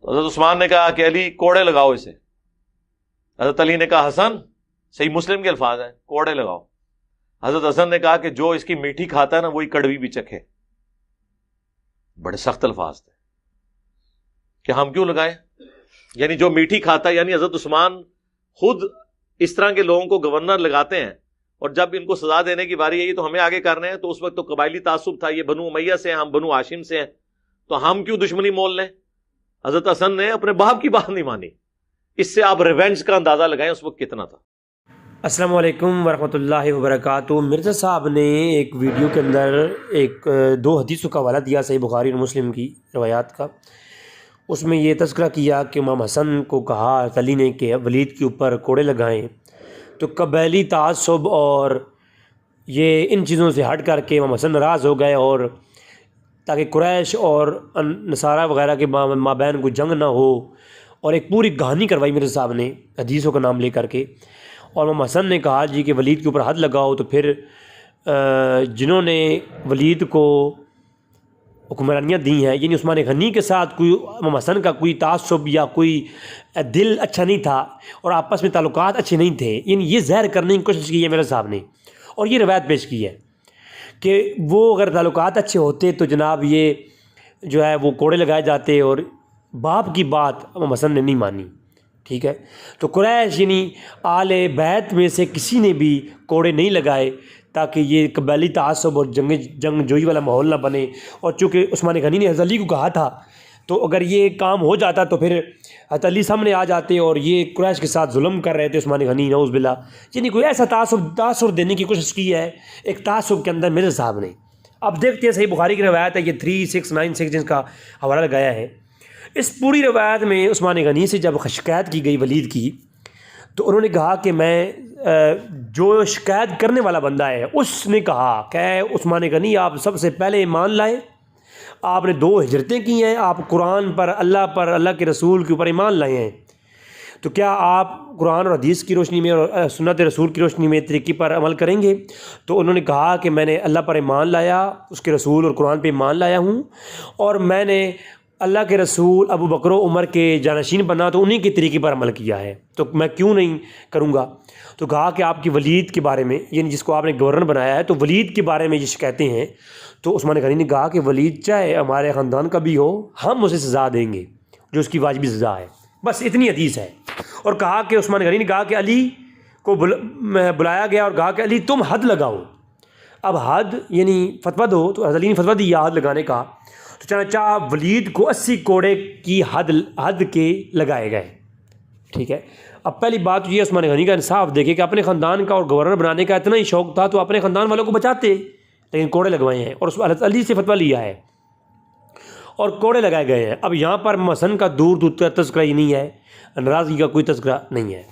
تو حضرت عثمان نے کہا کہ علی کوڑے لگاؤ اسے. حضرت علی نے کہا حسن، صحیح مسلم کے الفاظ ہیں، کوڑے لگاؤ. حضرت حسن نے کہا کہ جو اس کی میٹھی کھاتا ہے نا وہی کڑوی بھی چکھے. بڑے سخت الفاظ تھے کہ ہم کیوں لگائیں، یعنی جو میٹھی کھاتا ہے. یعنی حضرت عثمان خود اس طرح کے لوگوں کو گورنر لگاتے ہیں، اور جب ان کو سزا دینے کی باری آئی تو ہمیں آگے کرنے ہیں. تو اس وقت تو قبائلی تعصب تھا، یہ بنو امیہ سے ہیں، ہم بنو ہاشم سے ہیں، تو ہم کیوں دشمنی مول لیں. حضرت حسن نے اپنے باپ کی بات نہیں مانی. اس سے آپ ریونج کا اندازہ لگائیں اس وقت کتنا تھا. السلام علیکم ورحمۃ اللہ وبرکاتہ. مرزا صاحب نے ایک ویڈیو کے اندر دو حدیثوں کا حوالہ دیا، صحیح بخاری اور مسلم کی روایات کا. اس میں یہ تذکرہ کیا کہ امام حسن کو کہا علی نے کہ ولید کے اوپر کوڑے لگائیں. تو قبیلی تعصب اور یہ ان چیزوں سے ہٹ کر کے امام حسن ناراض ہو گئے، اور تاکہ قریش اور نصارہ وغیرہ کے مابین کوئی جنگ نہ ہو، اور ایک پوری کہانی کروائی مرزا صاحب نے حدیثوں کا نام لے کر کے. اور امام حسن نے کہا جی کہ ولید کے اوپر حد لگاؤ. تو پھر جنہوں نے ولید کو حکمرانیاں دی ہیں، یعنی عثمان غنی کے ساتھ کوئی امام حسن کا کوئی تعصب یا کوئی دل اچھا نہیں تھا، اور آپس میں تعلقات اچھے نہیں تھے، یعنی یہ ظاہر کرنے کی کوشش کی ہے مرزا صاحب نے، اور یہ روایت پیش کی ہے کہ وہ اگر تعلقات اچھے ہوتے تو جناب یہ جو ہے وہ کوڑے لگائے جاتے، اور باپ کی بات امام حسن نے نہیں مانی. ٹھیک ہے، تو قریش یعنی آل بیت میں سے کسی نے بھی کوڑے نہیں لگائے تاکہ یہ قبیلی تعصب اور جنگ جوئی والا ماحول نہ بنے. اور چونکہ عثمان غنی نے حضرت علی کو کہا تھا، تو اگر یہ کام ہو جاتا تو پھر حضرت علی سامنے آ جاتے، اور یہ قریش کے ساتھ ظلم کر رہے تھے عثمان غنی نعوذ باللہ. یعنی کوئی ایسا تاثر دینے کی کوشش کی ہے ایک تعصب کے اندر مرزا صاحب نے. اب دیکھتے ہیں صحیح بخاری کی روایت ہے، یہ 3696 جن کا حوالہ لگایا ہے. اس پوری روایت میں عثمان غنی سے جب شکایت کی گئی ولید کی، تو انہوں نے کہا کہ میں جو شکایت کرنے والا بندہ ہے اس نے کہا کہ عثمان غنی آپ سب سے پہلے ایمان لائے، آپ نے 2 ہجرتیں کی ہیں، آپ قرآن پر، اللہ کے رسول کے اوپر ایمان لائے ہیں، تو کیا آپ قرآن اور حدیث کی روشنی میں اور سنت رسول کی روشنی میں طریقے پر عمل کریں گے؟ تو انہوں نے کہا کہ میں نے اللہ پر ایمان لایا، اس کے رسول اور قرآن پہ ایمان لایا ہوں، اور میں نے اللہ کے رسول ابو بکر و عمر کے جانشین بنا تو انہی کے طریقے پر عمل کیا ہے، تو میں کیوں نہیں کروں گا. تو کہا کہ آپ کی ولید کے بارے میں، یعنی جس کو آپ نے گورنر بنایا ہے، تو ولید کے بارے میں یہ شکایتیں ہیں. تو عثمان غنی نے کہا کہ ولید چاہے ہمارے خاندان کا بھی ہو، ہم اسے سزا دیں گے جو اس کی واجبی سزا ہے. بس اتنی حدیث ہے. اور کہا کہ عثمان غنی نے کہا کہ علی کو بلایا گیا اور کہا کہ علی تم حد لگاؤ. اب حد یعنی فتویٰ دو، تو حضرت علی نے فتویٰ دیا حد لگانے کا. تو چنانچہ ولید کو 80 کوڑے کی حد کے لگائے گئے. ٹھیک ہے، اب پہلی بات یہ عثمان غنی کا انصاف دیکھے کہ اپنے خاندان کا اور گورنر بنانے کا اتنا ہی شوق تھا تو اپنے خاندان والوں کو بچاتے، لیکن کوڑے لگوائے ہیں، اور اس حضرت علی سے فتویٰ لیا ہے اور کوڑے لگائے گئے ہیں. اب یہاں پر حسن کا دور کا تذکرہ ہی نہیں ہے، ناراضگی کا کوئی تذکرہ نہیں ہے.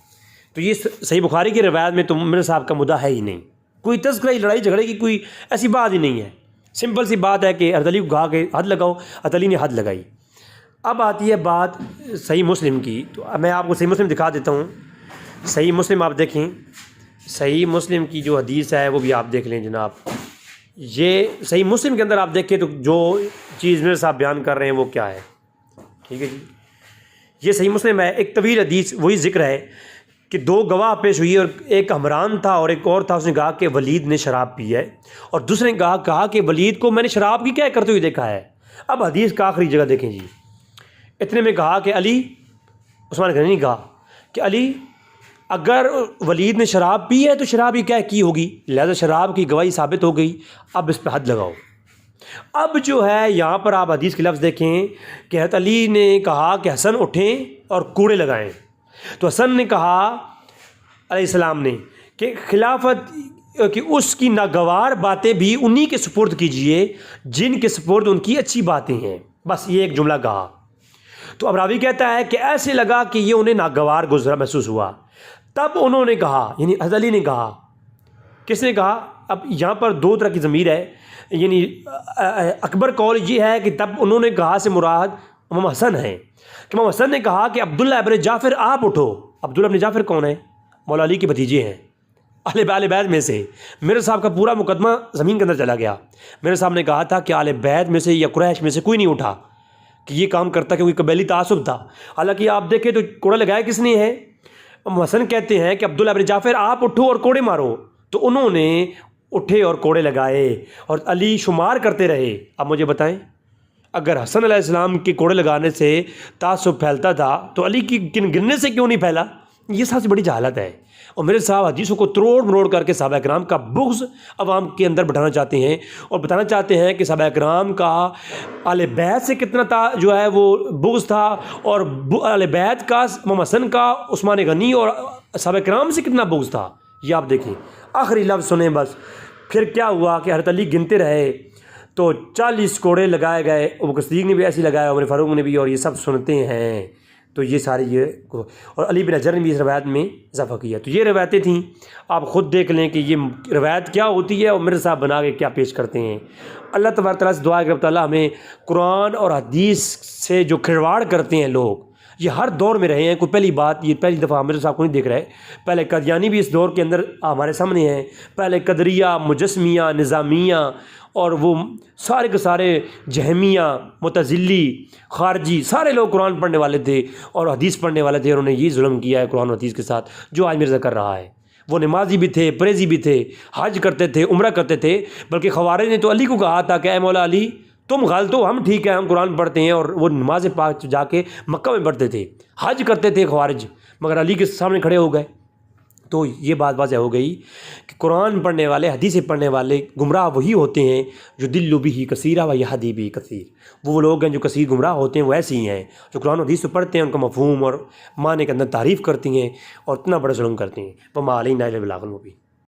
تو یہ صحیح بخاری کی روایت میں تو مرزا صاحب کا مدعا ہے ہی نہیں، کوئی تذکرہ، لڑائی جھگڑے کی کوئی ایسی بات ہی نہیں ہے. سمپل سی بات ہے کہ حضرت علی کو کہا کہ حد لگاؤ، حضرت علی نے حد لگائی. اب آتی ہے بات صحیح مسلم کی. تو میں آپ کو صحیح مسلم دکھا دیتا ہوں. صحیح مسلم آپ دیکھیں، صحیح مسلم کی جو حدیث ہے وہ بھی آپ دیکھ لیں جناب. یہ صحیح مسلم کے اندر آپ دیکھیں تو جو چیز میرے صاحب بیان کر رہے ہیں وہ کیا ہے. ٹھیک ہے جی، یہ صحیح مسلم ہے. ایک طویل حدیث وہی ذکر ہے کہ 2 گواہ پیش ہوئی، اور ایک حمران تھا اور ایک اور تھا. اس نے کہا کہ ولید نے شراب پی ہے، اور دوسرے نے کہا کہ ولید کو میں نے شراب کی کیا کرتے ہوئے دیکھا ہے. اب حدیث کا آخری جگہ دیکھیں جی. اتنے میں کہا کہ علی، عثمان غنی نے کہا کہ علی اگر ولید نے شراب پی ہے تو شراب ہی کیا کی ہوگی، لہذا شراب کی گواہی ثابت ہو گئی، اب اس پہ حد لگاؤ. اب جو ہے یہاں پر آپ حدیث کے لفظ دیکھیں کہ حضرت علی نے کہا کہ حسن اٹھیں اور کوڑے لگائیں. تو حسن نے کہا علیہ السلام نے کہ خلافت کہ اس کی ناگوار باتیں بھی انہی کے سپرد کیجئے جن کے سپرد ان کی اچھی باتیں ہیں. بس یہ ایک جملہ کہا. تو اب راوی کہتا ہے کہ ایسے لگا کہ یہ انہیں ناگوار گزرا محسوس ہوا. تب انہوں نے کہا، یعنی حضرت علی نے کہا، کس نے کہا؟ اب یہاں پر 2 طرح کی ضمیر ہے. یعنی اکبر قول یہ ہے کہ تب انہوں نے کہا سے مراد امام حسن ہیں، کہ امام حسن نے کہا کہ عبداللہ ابن جعفر آپ اٹھو. عبداللہ ابن جعفر کون ہے؟ مولا علی کے بھتیجے ہیں، اہل بیت میں سے. میرے صاحب کا پورا مقدمہ زمین کے اندر چلا گیا. میرے صاحب نے کہا تھا کہ اہل بیت میں سے یا قریش میں سے کوئی نہیں اٹھا، کہ یہ کام کرتا کیونکہ قبیلی تعصب تھا. حالانکہ آپ دیکھیں تو کوڑا لگایا کس نے ہے؟ حسن کہتے ہیں کہ عبداللہ بن جعفر آپ اٹھو اور کوڑے مارو، تو انہوں نے اٹھے اور کوڑے لگائے اور علی شمار کرتے رہے. اب مجھے بتائیں اگر حسن علیہ السلام کے کوڑے لگانے سے تعصب پھیلتا تھا تو علی کی گرنے سے کیوں نہیں پھیلا؟ یہ سب سے بڑی جہالت ہے. اور میرے صاحب حدیثوں کو تروڑ مروڑ کر کے صحابہ کرام کا بغض عوام کے اندر بٹھانا چاہتے ہیں اور بتانا چاہتے ہیں کہ صحابہ کرام کا اہل بیت سے کتنا جو ہے وہ بغض تھا، اور اہل بیت کا امام حسن کا عثمان غنی اور صحابہ کرام سے کتنا بغض تھا. یہ آپ دیکھیں. آخری لفظ سنیں بس. پھر کیا ہوا کہ حضرت علی گنتے رہے تو 40 کوڑے لگائے گئے. ابو بکر صدیق نے بھی ایسے لگایا، عمر فاروق نے بھی، اور یہ سب سنتے ہیں. تو یہ ساری یہ اور علی بن حجر نے بھی اس روایت میں اضافہ کیا. تو یہ روایتیں تھیں. آپ خود دیکھ لیں کہ یہ روایت کیا ہوتی ہے اور میرے صاحب بنا کے کیا پیش کرتے ہیں. اللہ تبارک تعالیٰ سے دعا ہے کہ رب تعالیٰ ہمیں قرآن اور حدیث سے جو کھلواڑ کرتے ہیں لوگ، یہ ہر دور میں رہے ہیں. کوئی پہلی بات، یہ پہلی دفعہ میرے صاحب کو نہیں دیکھ رہے. پہلے قادیانی بھی اس دور کے اندر ہمارے سامنے ہیں. پہلے قدریہ، مجسمیہ، نظامیہ اور وہ سارے کے سارے جہمیہ، معتزلی، خارجی، سارے لوگ قرآن پڑھنے والے تھے اور حدیث پڑھنے والے تھے. انہوں نے یہ ظلم کیا ہے قرآن و حدیث کے ساتھ جو آج مرزا کر رہا ہے. وہ نمازی بھی تھے، پریزی بھی تھے، حج کرتے تھے، عمرہ کرتے تھے. بلکہ خوارج نے تو علی کو کہا تھا کہ اے مولا علی تم غلط ہو، ہم ٹھیک ہے، ہم قرآن پڑھتے ہیں. اور وہ نماز پاک جا کے مکہ میں پڑھتے تھے، حج کرتے تھے خوارج، مگر علی کے سامنے کھڑے ہو گئے. تو یہ بات واضح ہو گئی کہ قرآن پڑھنے والے، حدیث پڑھنے والے گمراہ وہی ہوتے ہیں جو دل بھی کثیرہ و یہدی بھی کثیر. وہ لوگ ہیں جو کثیر گمراہ ہوتے ہیں، وہ ایسے ہی ہیں جو قرآن و حدیث پڑھتے ہیں، ان کا مفہوم اور معنی کے اندر تعریف کرتی ہیں اور اتنا بڑا ظلم کرتے ہیں. وما علینا الا البلاغ المبین.